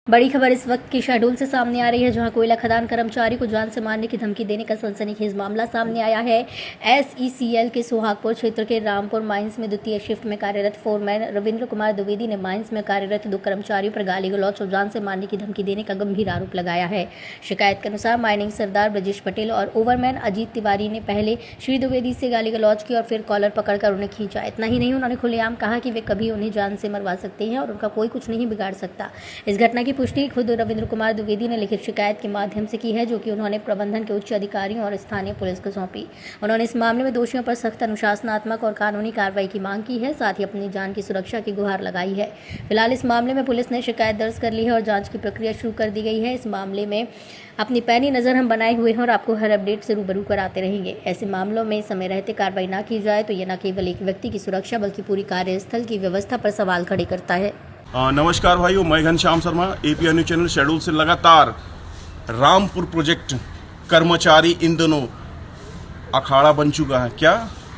बड़ी खबर इस वक्त की शहडोल से सामने आ रही है, जहां कोयला खदान कर्मचारी को जान से मारने की धमकी देने का सनसनीखेज मामला सामने आया है। एसईसीएल के सोहागपुर क्षेत्र के रामपुर माइंस में द्वितीय शिफ्ट में कार्यरत फोरमैन रविंद्र कुमार द्विवेदी ने माइंस में कार्यरत 2 कर्मचारियों पर गाली गलौज और जान से मारने की धमकी देने का गंभीर आरोप लगाया है। शिकायत के अनुसार माइनिंग सरदार ब्रजेश पटेल और ओवरमैन अजीत तिवारी ने पहले श्री द्विवेदी से गाली गलौज की और फिर कॉलर पकड़कर उन्हें खींचा। इतना ही नहीं, उन्होंने खुलेआम कहा कि वे कभी उन्हें जान से मरवा सकते हैं और उनका कोई कुछ नहीं बिगाड़ सकता। इस घटना की पुष्टि खुद रविंद्र कुमार द्विवेदी ने लिखित शिकायत के माध्यम से की है, जो कि उन्होंने प्रबंधन के उच्च अधिकारियों और स्थानीय पुलिस को सौंपी। उन्होंने इस मामले में दोषियों पर सख्त अनुशासनात्मक और कानूनी कार्रवाई की मांग की है, साथ ही अपनी जान की सुरक्षा की गुहार लगाई है। फिलहाल इस मामले में पुलिस ने शिकायत दर्ज कर ली है और जांच की प्रक्रिया शुरू कर दी गई है। इस मामले में अपनी पैनी नजर हम बनाए हुए हैं और आपको हर अपडेट से रूबरू कराते रहेंगे। ऐसे मामलों में समय रहते कार्रवाई ना की जाए तो यह न केवल एक व्यक्ति की सुरक्षा बल्कि पूरी कार्यस्थल की व्यवस्था पर सवाल खड़े करता है। नमस्कार भाइयों, मैं Ghanshyam Sharma API news channel schedule से लगातार रामपुर प्रोजेक्ट कर्मचारी इन दोनों अखाड़ा बन चुका है। क्या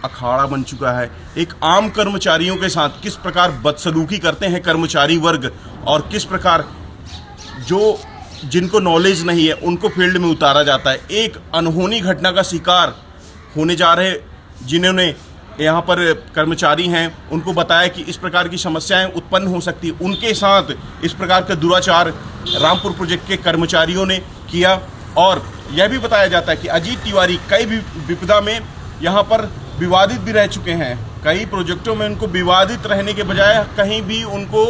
अखाड़ा बन चुका है? एक आम कर्मचारियों के साथ किस प्रकार बदसलूकी करते हैं कर्मचारी वर्ग और किस प्रकार जो जिनको नॉलेज नहीं है उनको फील्ड में उतारा जाता है। एक अनहोनी घटना का शिकार होने जा रहे जिन्होंने यहाँ पर कर्मचारी हैं उनको बताया कि इस प्रकार की समस्याएं उत्पन्न हो सकती, उनके साथ इस प्रकार का दुराचार रामपुर प्रोजेक्ट के कर्मचारियों ने किया। और यह भी बताया जाता है कि अजीत तिवारी कई विपदा में यहाँ पर विवादित भी रह चुके हैं। कई प्रोजेक्टों में उनको विवादित रहने के बजाय कहीं भी उनको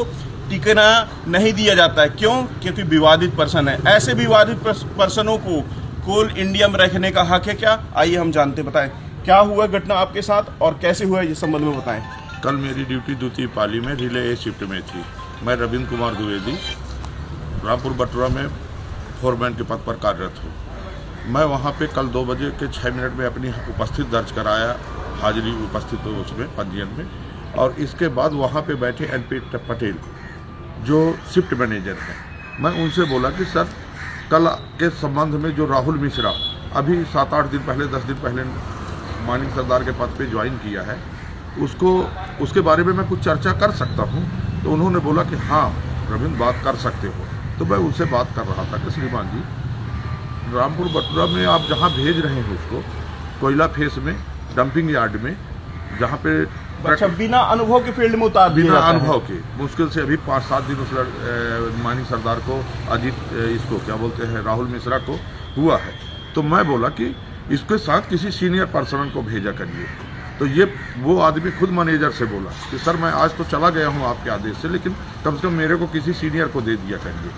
टिकना नहीं दिया जाता है। क्यों? क्योंकि विवादित पर्सन है। ऐसे विवादित पर्सनों को कोल इंडिया में रखने का हक है क्या? आइए हम जानते बताएं क्या हुआ घटना आपके साथ और कैसे हुआ, इस संबंध में बताएं। कल मेरी ड्यूटी द्वितीय पाली में रिले ए शिफ्ट में थी। मैं रविंद्र कुमार द्विवेदी रामपुर बटुआ में फोरमैन के पद पर कार्यरत हूँ। मैं वहाँ पे कल 2 बजे के 6 मिनट में अपनी उपस्थित दर्ज कराया, हाजिरी उपस्थित हो उसमें पंजीयन में। और इसके बाद वहाँ पे बैठे एनपी पटेल जो शिफ्ट मैनेजर हैं, मैं उनसे बोला कि सर कल के संबंध में जो राहुल मिश्रा अभी 7-8 दिन पहले 10 दिन पहले माइनिंग सरदार के पद पे ज्वाइन किया है, उसके बारे में मैं कुछ चर्चा कर सकता हूँ। तो उन्होंने बोला कि हाँ रविंद्र बात कर सकते हो। तो मैं उनसे बात कर रहा था कि श्रीमान जी, रामपुर बटुआ में आप जहाँ भेज रहे हैं उसको कोयला फेस में डंपिंग यार्ड में, जहाँ पे अच्छा बिना अनुभव के फील्ड में उतार दिया बिना जाता है। अनुभव के मुश्किल से अभी 5-7 दिन उस माइनिंग सरदार को अजीत इसको क्या बोलते हैं राहुल मिश्रा को हुआ है। तो मैं बोला कि इसके साथ किसी सीनियर पर्सन को भेजा करिए। तो ये वो आदमी खुद मैनेजर से बोला कि सर मैं आज तो चला गया हूँ आपके आदेश से, लेकिन कम से कम मेरे को किसी सीनियर को दे दिया करिए।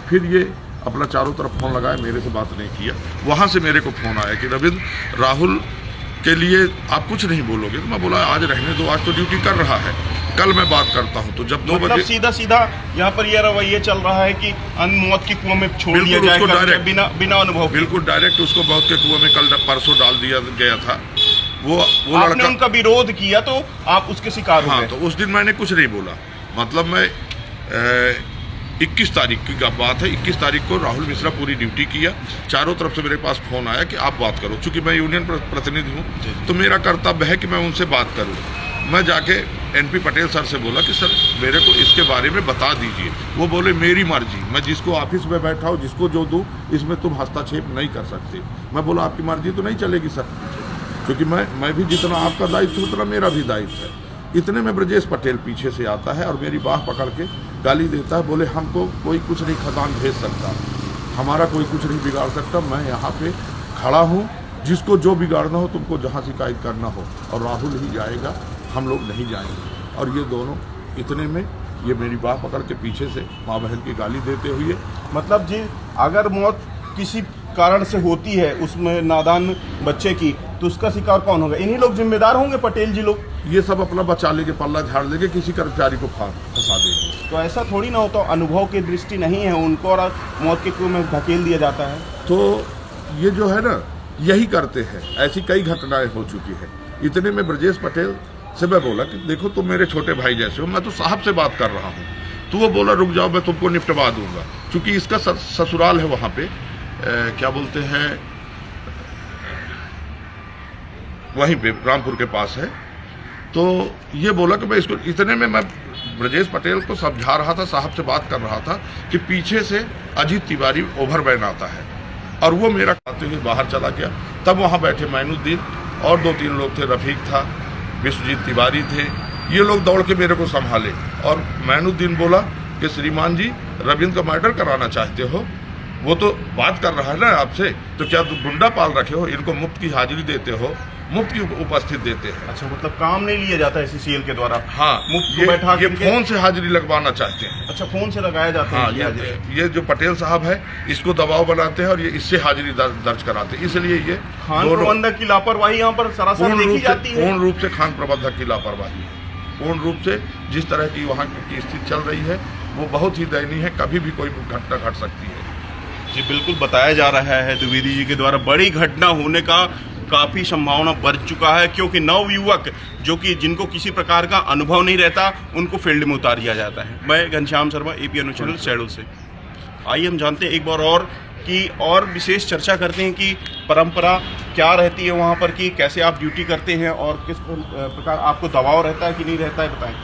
फिर ये अपना चारों तरफ फ़ोन लगाया, मेरे से बात नहीं किया। वहाँ से मेरे को फ़ोन आया कि रविंद्र राहुल के लिए आप कुछ नहीं बोलोगे। तो मैं बोला आज रहने दो, आज तो ड्यूटी कर रहा है, कल मैं बात करता हूँ। तो जब 2 बजे सीधा यहाँ पर यह रवैया चल रहा है कि मौत के कुआं में छोड़ दिया जाएगा डायरेक्ट बिना अनुभव। बिल्कुल डायरेक्ट उसको मौत के कुआं में कल परसों डाल दिया गया था। वो आपने लड़का उनका विरोध किया तो आप उसके शिकार हो गए। हाँ, तो उस दिन मैंने कुछ नहीं बोला। मतलब मैं 21 तारीख की बात है, 21 तारीख को राहुल मिश्रा पूरी ड्यूटी किया। चारों तरफ से मेरे पास फ़ोन आया कि आप बात करो। चूंकि मैं यूनियन प्रतिनिधि हूँ तो मेरा कर्तव्य है कि मैं उनसे बात करूँ। मैं जाके एनपी पटेल सर से बोला कि सर मेरे को इसके बारे में बता दीजिए। वो बोले मेरी मर्जी, मैं जिसको ऑफिस में बैठा हूँ जिसको जो दूँ इसमें तुम हस्तक्षेप नहीं कर सकते। मैं बोला आपकी मर्जी तो नहीं चलेगी सर, क्योंकि मैं भी जितना आपका दायित्व उतना मेरा भी दायित्व है। इतने में ब्रजेश पटेल पीछे से आता है और मेरी बाह पकड़ के गाली देता है। बोले हमको कोई कुछ नहीं खदान भेज सकता, हमारा कोई कुछ नहीं बिगाड़ सकता। मैं यहाँ पे खड़ा हूँ, जिसको जो बिगाड़ना हो तुमको जहाँ शिकायत करना हो, और राहुल ही जाएगा, हम लोग नहीं जाएंगे। और ये दोनों इतने में ये मेरी बाह पकड़ के पीछे से माँ बहन की गाली देते हुए, मतलब जी अगर मौत किसी कारण से होती है उसमें नादान बच्चे की, तो उसका शिकार कौन होगा? इन्हीं लोग जिम्मेदार होंगे, पटेल जी लोग। ये सब अपना बचा लेके पल्ला झाड़ लेके किसी कर्मचारी को फंसा देंगे। तो ऐसा थोड़ी ना होता, अनुभव की दृष्टि नहीं है उनको और मौत के कुएं में धकेल दिया जाता है। तो ये जो है ना यही करते हैं। ऐसी कई घटनाएं हो चुकी है। इतने में ब्रजेश पटेल से मैं बोला कि देखो तुम मेरे छोटे भाई जैसे हो, मैं तो साहब से बात कर रहा हूँ। तो वो बोला रुक जाओ मैं तुमको निपटवा दूंगा, क्योंकि इसका ससुराल है वहाँ पे क्या बोलते हैं वहीं पे रामपुर के पास है। तो ये बोला कि मैं इसको, इतने में मैं ब्रजेश पटेल को समझा रहा था, साहब से बात कर रहा था कि पीछे से अजीत तिवारी ओवरबैन आता है, और वो मेरा खाते हुए बाहर चला गया। तब वहाँ बैठे मैनुद्दीन और 2-3 लोग थे, रफीक था, विश्वजीत तिवारी थे, ये लोग दौड़ के मेरे को संभाले। और मैनुद्दीन बोला कि श्रीमान जी, रविंद्र का मर्डर कराना चाहते हो? वो तो बात कर रहा है ना आपसे, तो क्या तुम गुंडा पाल रखे हो? इनको मुफ्त की हाजिरी देते हो, मुफ्त की उपस्थित देते हैं। अच्छा, मतलब काम नहीं लिया जाता है सीसीएल के द्वारा? हाँ, मुफ्त ये, बैठा ये फोन से हाजिरी लगवाना चाहते हैं। अच्छा, फोन से लगाया जाता हाँ, है? ये जो पटेल साहब है, इसको दबाव बनाते हैं और ये इससे हाजिरी दर्ज कराते हैं। इसलिए ये खान प्रबंधक की लापरवाही यहाँ पर सरासर देखी जाती है। पूर्ण रूप से खान प्रबंधक की लापरवाही है। पूर्ण रूप से जिस तरह की वहाँ की स्थिति चल रही है वो बहुत ही दयनीय है। कभी भी कोई घटना घट सकती है। जी बिल्कुल, बताया जा रहा है द्विवेदी जी के द्वारा बड़ी घटना होने का काफी संभावना बढ़ चुका है, क्योंकि नवयुवक जो कि जिनको किसी प्रकार का अनुभव नहीं रहता, उनको फील्ड में उतार दिया जाता है। मैं Ghanshyam Sharma, APN news channel Shahdol से। आइए हम जानते हैं एक बार और विशेष चर्चा करते हैं कि परंपरा क्या रहती है वहाँ पर, कि कैसे आप ड्यूटी करते हैं और किस प्रकार आपको दबाव रहता है कि नहीं रहता है, बताएं।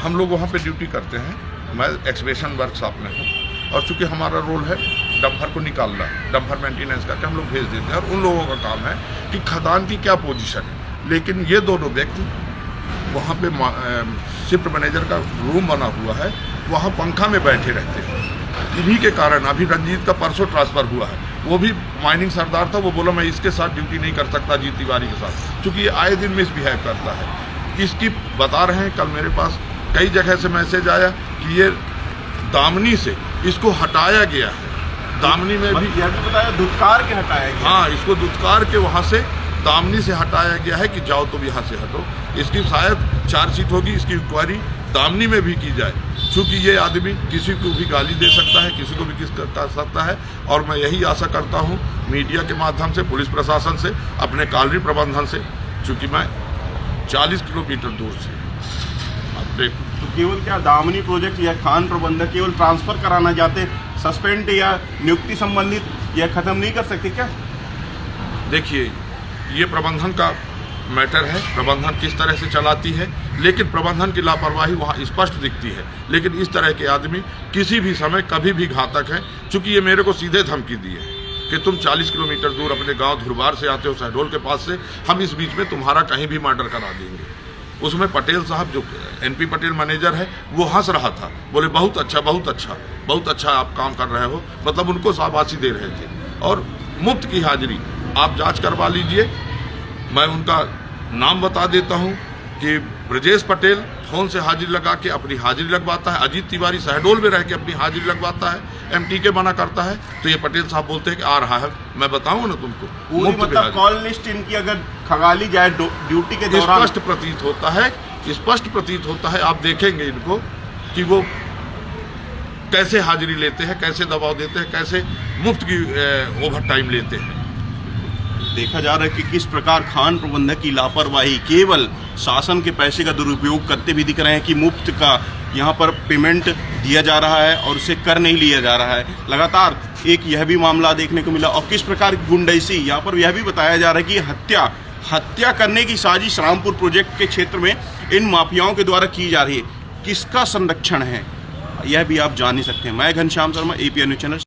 हम लोग वहाँ पे ड्यूटी करते हैं। मैं एक्सकेवेशन वर्कशॉप में हूँ, और चूंकि हमारा रोल है डंपर को निकालना, डंपर मेंटेनेंस करके हम लोग भेज देते हैं, और उन लोगों का काम है कि खदान की क्या पोजीशन है। लेकिन ये दोनों व्यक्ति वहाँ पे शिफ्ट मैनेजर का रूम बना हुआ है, वहाँ पंखा में बैठे रहते हैं। इन्हीं के कारण अभी रंजीत का परसों ट्रांसफ़र हुआ है, वो भी माइनिंग सरदार था, वो बोला मैं इसके साथ ड्यूटी नहीं कर सकता अजीत तिवारी के साथ, क्योंकि ये आए दिन मिसबिहेव करता है। इसकी बता रहे हैं, कल मेरे पास कई जगह से मैसेज आया कि ये दामनी से इसको हटाया गया है। दामनी में भी यह भी बताया दुत्कार के हटाया गया। हाँ, इसको दुत्कार के वहाँ से दामनी से हटाया गया है कि जाओ तुम यहाँ से हटो। इसकी शायद चार्जशीट होगी, इसकी इंक्वायरी दामनी में भी की जाए, क्योंकि ये आदमी किसी को भी गाली दे सकता है, किसी को भी किस कर सकता है। और मैं यही आशा करता हूँ मीडिया के माध्यम से, पुलिस प्रशासन से, अपने कॉलोनी प्रबंधन से, चूँकि मैं 40 किलोमीटर दूर से अपने तो केवल क्या दामनी प्रोजेक्ट या खान प्रबंधक केवल ट्रांसफर कराना चाहते, सस्पेंड या नियुक्ति संबंधित या खत्म नहीं कर सकते क्या? देखिए, ये प्रबंधन का मैटर है, प्रबंधन किस तरह से चलाती है, लेकिन प्रबंधन की लापरवाही वहाँ स्पष्ट दिखती है। लेकिन इस तरह के आदमी किसी भी समय कभी भी घातक हैं। चूँकि ये मेरे को सीधे धमकी दी है कि तुम 40 किलोमीटर दूर अपने गांव धुरबार से आते हो, शहडोल के पास से, हम इस बीच में तुम्हारा कहीं भी मर्डर करा देंगे। उसमें पटेल साहब जो NP पटेल मैनेजर है, वो हंस रहा था, बोले बहुत अच्छा बहुत अच्छा बहुत अच्छा आप काम कर रहे हो, मतलब उनको शाबाशी दे रहे थे। और मुफ्त की हाजिरी आप जांच करवा लीजिए। मैं उनका नाम बता देता हूं कि ब्रजेश पटेल फोन से हाजिरी लगा के अपनी हाजिरी लगवाता है, अजीत तिवारी शहडोल में रह के अपनी हाजिरी लगवाता है, MTK मना करता है, तो ये पटेल साहब बोलते हैं कि आ रहा है। मैं बताऊंगा ना तुमको, पूरी मतलब कॉल लिस्ट इनकी अगर खंगाली जाए ड्यूटी के दौरान, स्पष्ट प्रतीत होता है, स्पष्ट प्रतीत होता है। आप देखेंगे इनको कि वो कैसे हाजिरी लेते हैं, कैसे दबाव देते हैं, कैसे मुफ्त की ओवर टाइम लेते हैं। देखा जा रहा है कि किस प्रकार खान प्रबंधक की लापरवाही, केवल शासन के पैसे का दुरुपयोग करते भी दिख रहे हैं कि मुफ्त का यहाँ पर पेमेंट दिया जा रहा है और उसे कर नहीं लिया जा रहा है। लगातार एक यह भी मामला देखने को मिला, और किस प्रकार की गुंडाइशी, यहाँ पर यह भी बताया जा रहा है कि हत्या करने की साजिश रामपुर प्रोजेक्ट के क्षेत्र में इन माफियाओं के द्वारा की जा रही है। किसका संरक्षण है, यह भी आप जान ही सकते हैं। मैं Ghanshyam Sharma, APN news channel.